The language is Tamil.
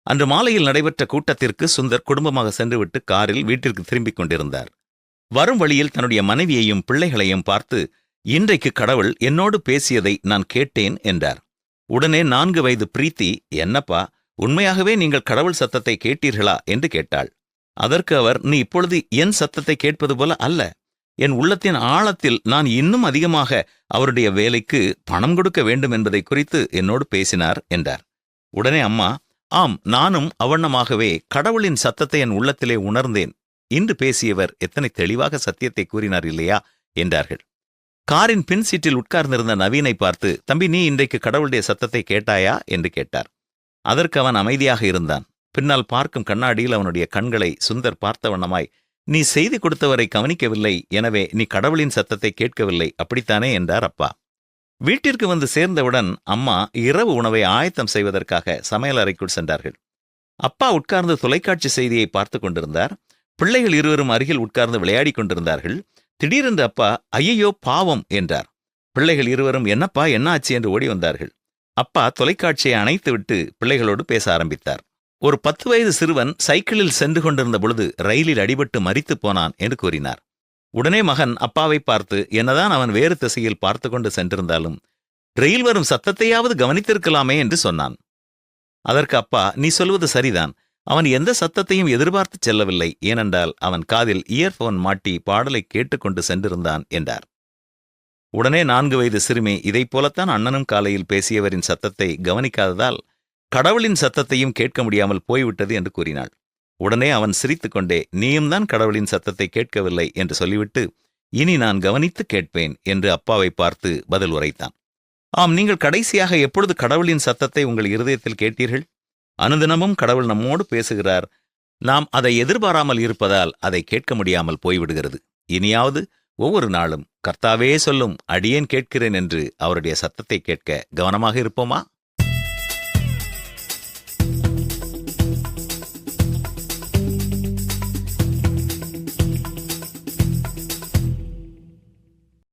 அன்று மாலையில் நடைபெற்ற கூட்டத்திற்கு சுந்தர் குடும்பமாக சென்றுவிட்டு காரில் வீட்டிற்கு திரும்பிக் கொண்டிருந்தார். வரும் வழியில் தன்னுடைய மனைவியையும் பிள்ளைகளையும் பார்த்து, இன்றைக்கு கடவுள் என்னோடு பேசியதை நான் கேட்டேன் என்றார். உடனே 4 வயது பிரீத்தி, என்னப்பா, உண்மையாகவே நீங்கள் கடவுள் சத்தத்தை கேட்டீர்களா என்று கேட்டாள். அதற்கு அவர், நீ இப்பொழுது என் சத்தத்தை கேட்பது போல அல்ல, என் உள்ளத்தின் ஆழத்தில் நான் இன்னும் அதிகமாக அவருடைய வேலைக்கு பணம் கொடுக்க வேண்டும் என்பதை குறித்து என்னோடு பேசினார் என்றார். உடனே அம்மா, ஆம், நானும் அவ்வண்ணமாகவே கடவுளின் சத்தத்தை என் உள்ளத்திலே உணர்ந்தேன். இன்று பேசியவர் எத்தனை தெளிவாக சத்தியத்தை கூறினார் இல்லையா என்றார்கள். காரின் பின் சீட்டில் உட்கார்ந்திருந்த நவீனை பார்த்து, தம்பி, நீ இன்றைக்கு கடவுளுடைய சத்தத்தை கேட்டாயா என்று கேட்டார். அதற்கு அவன் அமைதியாக இருந்தான். பின்னால் பார்க்கும் கண்ணாடியில் அவனுடைய கண்களை சுந்தர் பார்த்த வண்ணமாய், நீ செய்தி கொடுத்தவரை கவனிக்கவில்லை, எனவே நீ கடவுளின் சத்தத்தை கேட்கவில்லை, அப்படித்தானே என்றார் அப்பா. வீட்டிற்கு வந்து சேர்ந்தவுடன் அம்மா இரவு உணவை ஆயத்தம் செய்வதற்காக சமையல் அறைக்குள் சென்றார்கள். அப்பா உட்கார்ந்து தொலைக்காட்சி செய்தியை பார்த்து கொண்டிருந்தார். பிள்ளைகள் இருவரும் அருகில் உட்கார்ந்து விளையாடிக் கொண்டிருந்தார்கள். திடீரென்று அப்பா, ஐயையோ பாவம் என்றார். பிள்ளைகள் இருவரும், என்னப்பா, என்ன ஆச்சு என்று ஓடி வந்தார்கள். அப்பா தொலைக்காட்சியை அணைத்துவிட்டு பிள்ளைகளோடு பேச ஆரம்பித்தார். ஒரு 10 வயது சிறுவன் சைக்கிளில் சென்று கொண்டிருந்த பொழுது ரயிலில் அடிபட்டு மரித்து போனான் என்று கூறினார். உடனே மகன் அப்பாவை பார்த்து, என்னதான் அவன் வேறு திசையில் பார்த்து கொண்டு சென்றிருந்தாலும் ரயில் வரும் சத்தத்தையாவது கவனித்திருக்கலாமே என்று சொன்னான். அதற்கு அப்பா, நீ சொல்வது சரிதான், அவன் எந்த சத்தத்தையும் எதிர்பார்த்து செல்லவில்லை, ஏனென்றால் அவன் காதில் இயர்போன் மாட்டி பாடலை கேட்டுக்கொண்டு சென்றிருந்தான் என்றார். உடனே 4 வயது சிறுமி, இதைப் போலத்தான் அண்ணனும் காலையில் பேசியவரின் சத்தத்தை கவனிக்காததால் கடவுளின் சத்தத்தையும் கேட்க முடியாமல் போய்விட்டது என்று கூறினாள். உடனே அவன் சிரித்துக்கொண்டே, நீயும் தான் கடவுளின் சத்தத்தை கேட்கவில்லை என்று சொல்லிவிட்டு, இனி நான் கவனித்து கேட்பேன் என்று அப்பாவை பார்த்து பதில் உரைத்தான். ஆம், நீங்கள் கடைசியாக எப்பொழுது கடவுளின் சத்தத்தை உங்கள் இருதயத்தில் கேட்டீர்கள்? அனுதினமும் கடவுள் நம்மோடு பேசுகிறார். நாம் அதை எதிர்பாராமல் இருப்பதால் அதை கேட்க முடியாமல் போய்விடுகிறது. இனியாவது ஒவ்வொரு நாளும் கர்த்தாவே சொல்லும், அடியேன் கேட்கிறேன் என்று அவருடைய சத்தத்தை கேட்க கவனமாக இருப்போமா?